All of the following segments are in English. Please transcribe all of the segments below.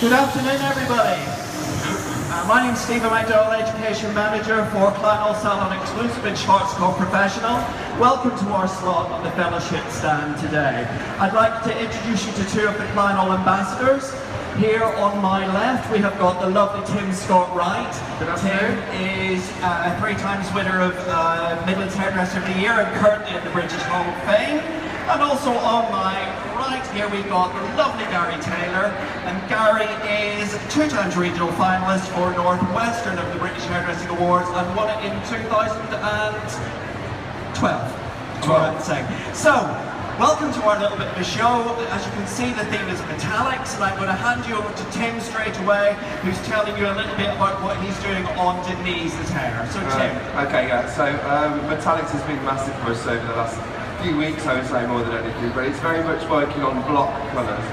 Good afternoon, everybody. My name's Stephen McDowell, Education Manager for Salon Exclusive and Shorts Co Professional. Welcome to our slot on the Fellowship stand today. I'd like to introduce you to two of the Kleinall ambassadors. Here on my left, we have got the lovely Tim Scott-Wright. Tim is a 3 times winner of Midlands Hairdresser of the Year and currently in the British Hall of Fame. And also on my right here we've got the lovely Gary Taylor, and Gary is 2 times regional finalist for Northwestern of the British Hairdressing Awards and won it in 2012. So, welcome to our little bit of a show. As you can see, the theme is metallics, and I'm going to hand you over to Tim straight away, who's telling you a little bit about what he's doing on Denise's hair. So Tim. Okay, yeah, so metallics has been massive for us over the last few weeks, I would say, more than anything, but it's very much working on block colours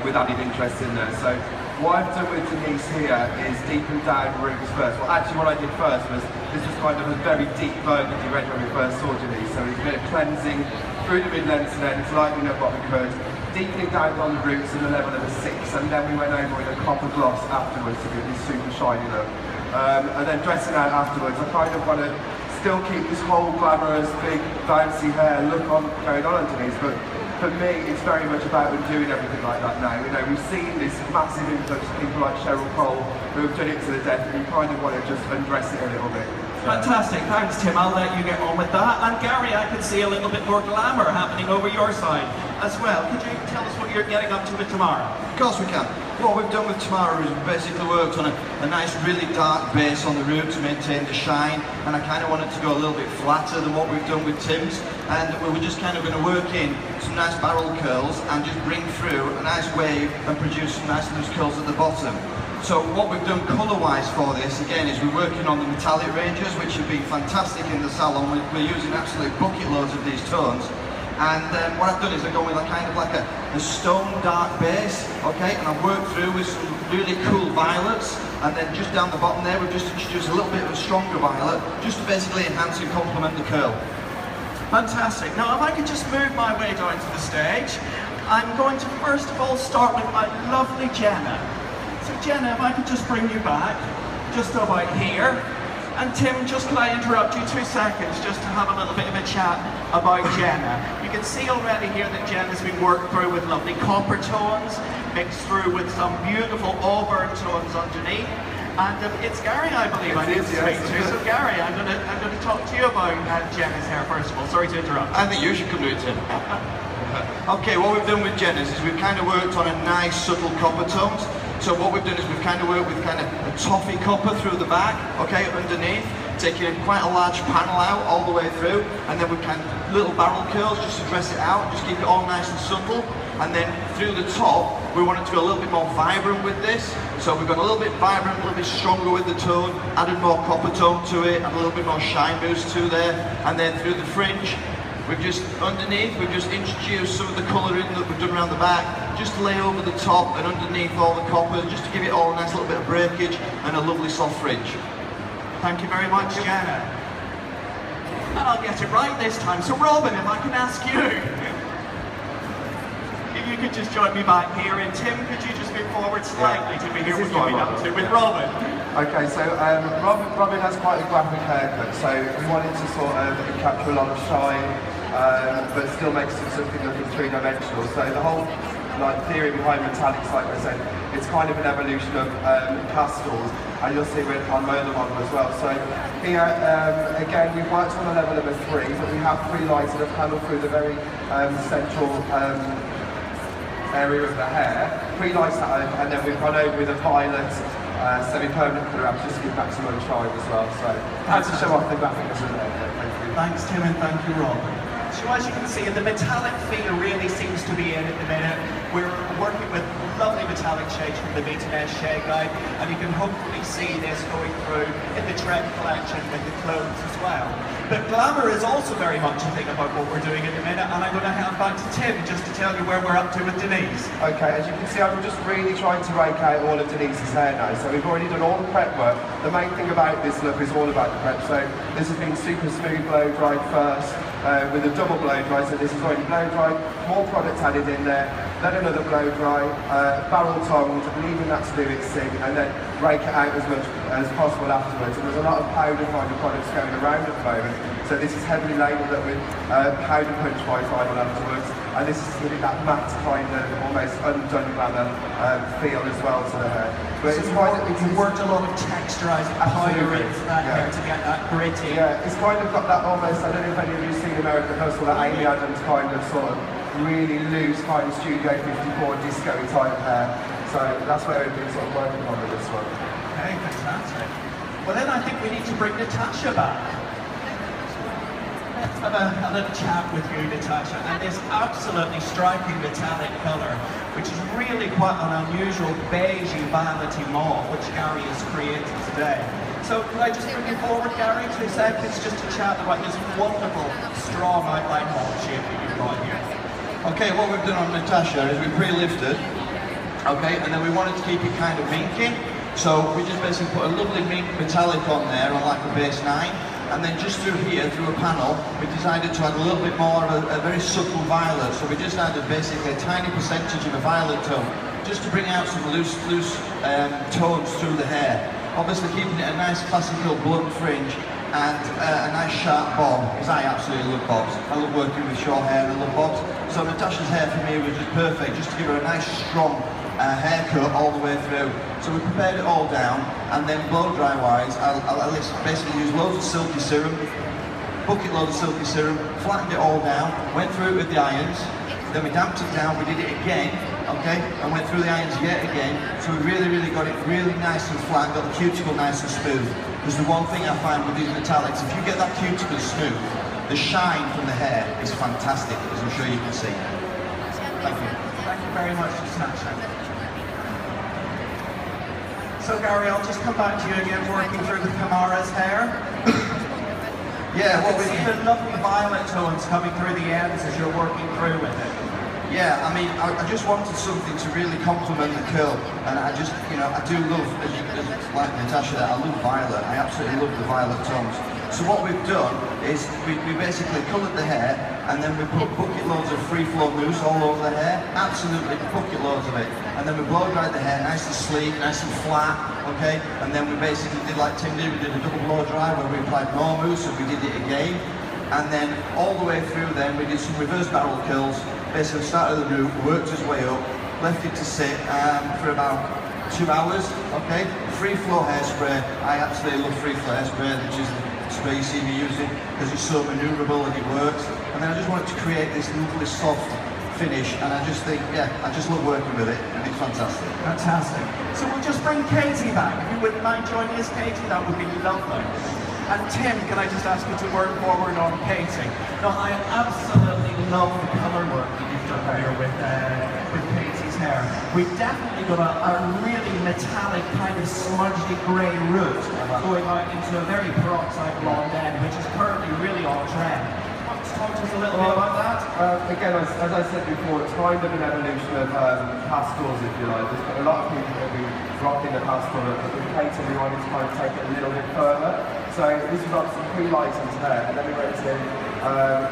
with added interest in there. So what I've done with Denise here is deepen down roots first. Well, actually what I did first was, this was kind of a very deep burgundy red when we first saw Denise, so it's a bit of cleansing through the mid-lengths and then lightening up what we could, deepening down on the roots in the level of a 6, and then we went over with a copper gloss afterwards to give this super shiny look. And then dressing out afterwards, I kind of want to still keep this whole glamorous, big, bouncy hair look on going on underneath, but for me, it's very much about doing everything like that now. You know, we've seen this massive influx of people like Cheryl Cole who have done it to the death, and you kind of want to just undress it a little bit. Fantastic, thanks Tim, I'll let you get on with that. And Gary, I can see a little bit more glamour happening over your side as well. Could you tell us what you're getting up to with tomorrow? Of course we can. What we've done with tomorrow is we've basically worked on a nice really dark base on the root to maintain the shine, and I kind of wanted to go a little bit flatter than what we've done with Tim's, and we were just kind of going to work in some nice barrel curls and just bring through a nice wave and produce some nice loose curls at the bottom. So what we've done colour-wise for this, again, is we're working on the metallic ranges, which have been fantastic in the salon. We're using absolute bucket loads of these tones. And what I've done is I've gone with a kind of like a stone dark base, okay, and I've worked through with some really cool violets, and then just down the bottom there we've just introduced a little bit of a stronger violet, just to basically enhance and complement the curl. Fantastic. Now if I could just move my way down to the stage, I'm going to first of all start with my lovely Jenna. So Jenna, if I could just bring you back, just about here. And Tim, just could I interrupt you 2 seconds just to have a little bit of a chat about Jenna. You can see already here that Jenna's been worked through with lovely copper tones, mixed through with some beautiful auburn tones underneath. And it's Gary, I believe, I need to speak to. So Gary, I'm going to talk to you about Jenna's hair first of all. Sorry to interrupt. I think you should come do it, Tim. Okay, what we've done with Jenna's is we've kind of worked on a nice subtle copper tones. So what we've done is we've kind of worked with kind of a toffee copper through the back, okay, underneath, taking quite a large panel out all the way through, and then we've kind of little barrel curls just to dress it out, just keep it all nice and subtle. And then through the top, we wanted to go a little bit more vibrant with this. So we've gone a little bit vibrant, a little bit stronger with the tone, added more copper tone to it, and a little bit more shine boost to there. And then through the fringe, we've just, underneath, we've just introduced some of the colouring that we've done around the back, just to lay over the top and underneath all the copper, just to give it all a nice little bit of breakage and a lovely soft fringe. Thank you very much, Jenna. And I'll get it right this time. So Robin, if I can ask you, if you could just join me back here, and Tim, could you just move forward slightly to be here with you up to with Robin? Okay, so Robin has quite a graphic haircut, so we wanted to sort of capture a lot of shine, but still make something looking 3-dimensional. So the whole theory behind metallics, like I said, it's kind of an evolution of pastels, and you'll see with on my other model as well. So here, again, we've worked on a level of a 3, but we have 3 lights that have handled through the very central area of the hair, 3 lights that, and then we've gone over with a violet semi-permanent colour up just to give maximum shine as well. So had to show off the graphics in there. Thank you. Thanks Tim, and thank you Rob. So as you can see, the metallic feel really seems to be in at the minute. We're working with lovely metallic shades from the V&S Shade Guide, and you can hopefully see this going through in the trend collection with the clothes as well. But glamour is also very much a thing about what we're doing at the minute, and I'm going to hand back to Tim just to tell you where we're up to with Denise. Okay, as you can see, I'm just really trying to rake out all of Denise's hair now. So we've already done all the prep work. The main thing about this look is all about the prep. So this has been super smooth blow dried first with a double blow dry. So this is already blow dried, more product added in there. then another blow dry, barrel tongued, leaving that to do its thing, and then rake it out as much as possible afterwards. And there's a lot of powder kind of products going around at the moment, so this is heavily labelled up with powder punch by final afterwards, and this is giving that matte kind of almost undone glamour feel as well to the hair. But so you worked a lot of texturising powder into that hair to get that gritty. Yeah, it's kind of got that almost, I don't know if any of you have seen American Hustle, that Amy Adams kind of sort of really loose kind of Studio 54 disco type hair. So that's what we've been sort of working on with this one. Okay, fantastic. Well then I think we need to bring Natasha back. Let's have a little chat with you, Natasha, and this absolutely striking metallic colour, which is really quite an unusual beigey violety mauve, which Gary has created today. So could I just bring you forward, Gary, 2 seconds, just to chat about this wonderful, strong outline mauve shape that you've got here. Okay, what we've done on Natasha is we pre-lifted, okay, and then we wanted to keep it kind of minky, so we just basically put a lovely mink metallic on there on like a base 9, and then just through here, through a panel, we decided to add a little bit more of a very subtle violet, so we just added basically a tiny percentage of a violet tone, just to bring out some loose tones through the hair. Obviously keeping it a nice classical blunt fringe, and a nice sharp bob, because I absolutely love bobs. I love working with short hair and I love bobs. So Natasha's hair for me was just perfect, just to give her a nice strong haircut all the way through. So we prepared it all down, and then blow dry wise, I'll basically use loads of silky serum, bucket load of silky serum, flattened it all down, went through it with the irons, then we damped it down, we did it again, okay, and went through the irons yet again, so we really got it really nice and flat, got the cuticle nice and smooth. Because the one thing I find with these metallics, if you get that cuticle smooth, the shine from the hair is fantastic, as I'm sure you can see. Thank you. Thank you very much, Natasha. So Gary, I'll just come back to you again, working through the Kamara's hair. Yeah, what we see the lovely violet tones coming through the ends as you're working through with it. Yeah, I mean, I just wanted something to really complement the curl, and I just, you know, I do love, like Natasha there, I love violet, I absolutely love the violet tones. So what we've done is we basically coloured the hair, and then we put bucket loads of free flow mousse all over the hair, absolutely bucket loads of it, and then we blow dried the hair nice and sleek, nice and flat, okay, and then we basically did like Tim did, we did a double blow dry where we applied more mousse, and we did it again, and then all the way through then we did some reverse barrel curls. Basically started the root, worked his way up, left it to sit for about 2 hours, okay? Free flow hairspray, I absolutely love free flow hairspray, which is the spray you see me using, because it's so manoeuvrable and it works. And then I just wanted to create this lovely soft finish, and I just think, yeah, I just love working with it, and it's fantastic. Fantastic. So we'll just bring Katie back. If you wouldn't mind joining us, Katie, that would be lovely. And Tim, can I just ask you to work forward on Katie? Now, I absolutely love the colour work that you've done here with Katie's hair. We've definitely got a really metallic kind of smudgy grey root going out into a very peroxide blonde end, which is currently really on trend. Talk to us a little bit about that. Again, as I said before, it's kind of an evolution of pastels, if you like. There's been a lot of people that have been rocking the pastel, but with Katie we wanted to kind of take it a little bit further. So this was obviously pre-lightened there, and then we went in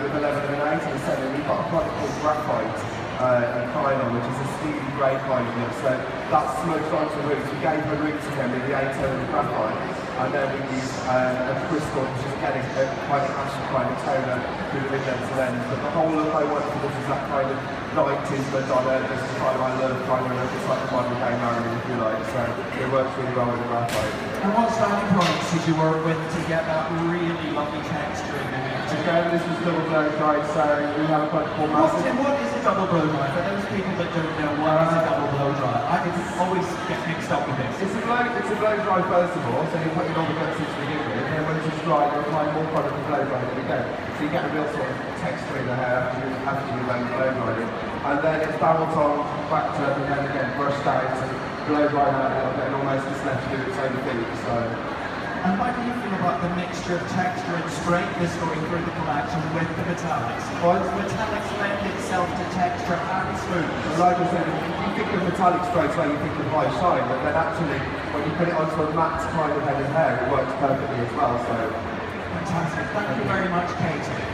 with 11 and 8 and 7. We've got a product called Graphite and Nylon, which is a steely grey kind of look. So that's smudged onto roots. We gave the roots again with the 8 and the Graphite. And then we use a crystal, which is getting a quite an ashy kind of toner through the ends and ends. But the whole look I want for this is that kind of 90s Madonna, this is kind of I love kind of look. It's like a modern day Marilyn, if you like. So it works really well with the graphite. And what styling products did you work with to get that really lovely texture in the hair? Again, this was double blow dry, so we have a product called Massive. Tim, what is a double blow dry? For those people that don't know, what is a double blow dry? I can always get mixed up with this. It's a blow dry first of all, so you put in all the guts to begin with, and then when it's dry, you apply more product and blow dry it again. So you get a real sort of texture in the hair after you blow dry it. And then it's barrel tongue, backed up, and then again brushed out and blow dry out a little bit, and almost just left to do its own thing. So. And how do you feel about the mixture of texture and straightness going through the collection with the metallics? Or does metallics lend itself to texture and smoothness? Like I said, if you think of metallic straight away, you think of high shine, but then actually, when you put it onto a matte kind of head of hair, it works perfectly as well. So fantastic. Thank you very much, Katie.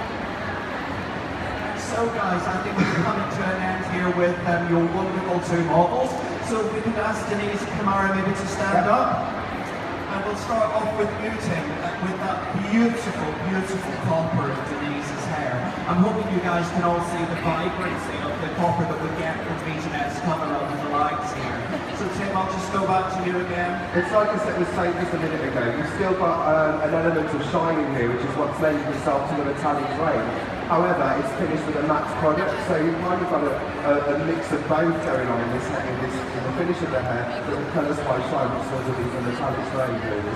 So So guys, I think we're coming to an end here with your wonderful two models. So if we could ask Denise Kamara maybe to stand up. And we'll start off with you, Tim, with that beautiful, beautiful copper in Denise's hair. I'm hoping you guys can all see the vibrancy of the copper that we get from Jeanette's colour under the lights here. So Tim, I'll just go back to you again. It's like I said, was saying just a minute ago, you've still got an element of shining here, which is what's lending itself to the metallic grade. However, it's finished with a matte product, so you've kind of got a mix of both going on in the finish of the hair, but the colours quite shine, which sort of is a metallic grade really.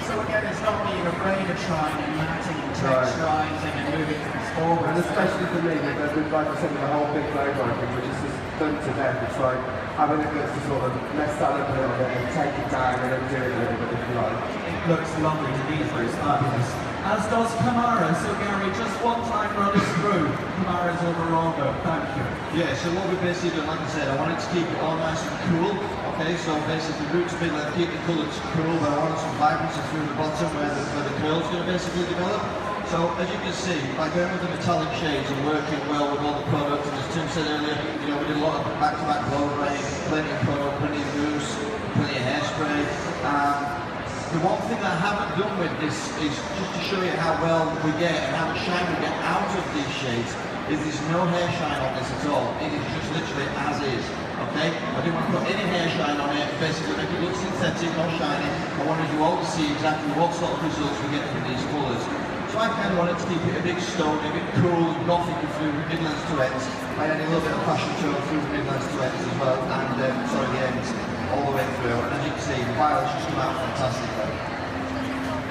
So again, it's not being afraid of shining, matting and texturising and moving things forward. And especially for me, like I said, with the whole big blow dry thing, which is just done to death. It's like having it to sort of mess that up a little bit and take it down and then do it a little bit if you like. It looks lovely to me, it's fabulous. As does Kamara. So Gary, just one time run us through Kamara's overall look. Thank you. Yeah, so what we've basically done, like I said, I wanted to keep it all nice and cool. Okay, so basically roots middle and keep the colours cool, but I wanted some vibrancy through the bottom where the curl's going to basically develop. So as you can see, by going with the metallic shades and working well with all the products, and as Tim said earlier, you know, we did a lot of back-to-back blow drying, plenty of product, plenty of mousse, plenty of hairspray. The one thing that I haven't done with this is just to show you how well we get and how much shine we get out of these shades, is there's no hair shine on this at all. It is just literally as is. Okay? I didn't want to put any hair shine on it, basically make it look synthetic, not shiny. I wanted you all to see exactly what sort of results we get from these colours. So I kind of wanted to keep it a bit stony, a bit cool, gothic through Midlands to ends. I had a little bit of fashion show through Midlands to ends as well, and sorry, the ends all the way through. And as you can see, the violets just come out fantastically.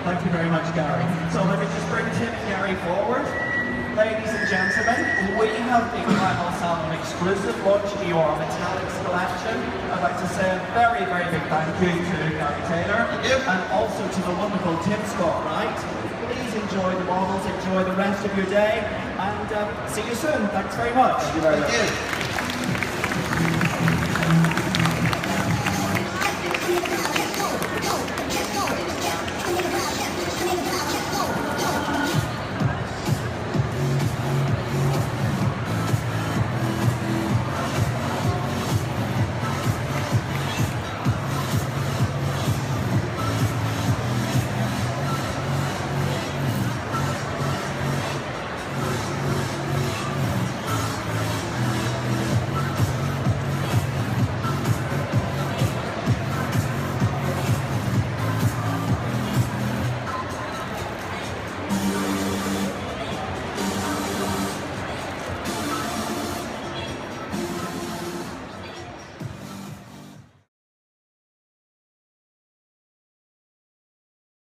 Thank you very much, Gary. So let me just bring Tim and Gary forward. Ladies and gentlemen, we have the Final Salon exclusive launch of your Metallics collection. I'd like to say a very, very big thank you to Gary Taylor and also to the wonderful Tim Scott-Wright. Please enjoy the models, enjoy the rest of your day, and see you soon. Thanks very much. Thank you very much.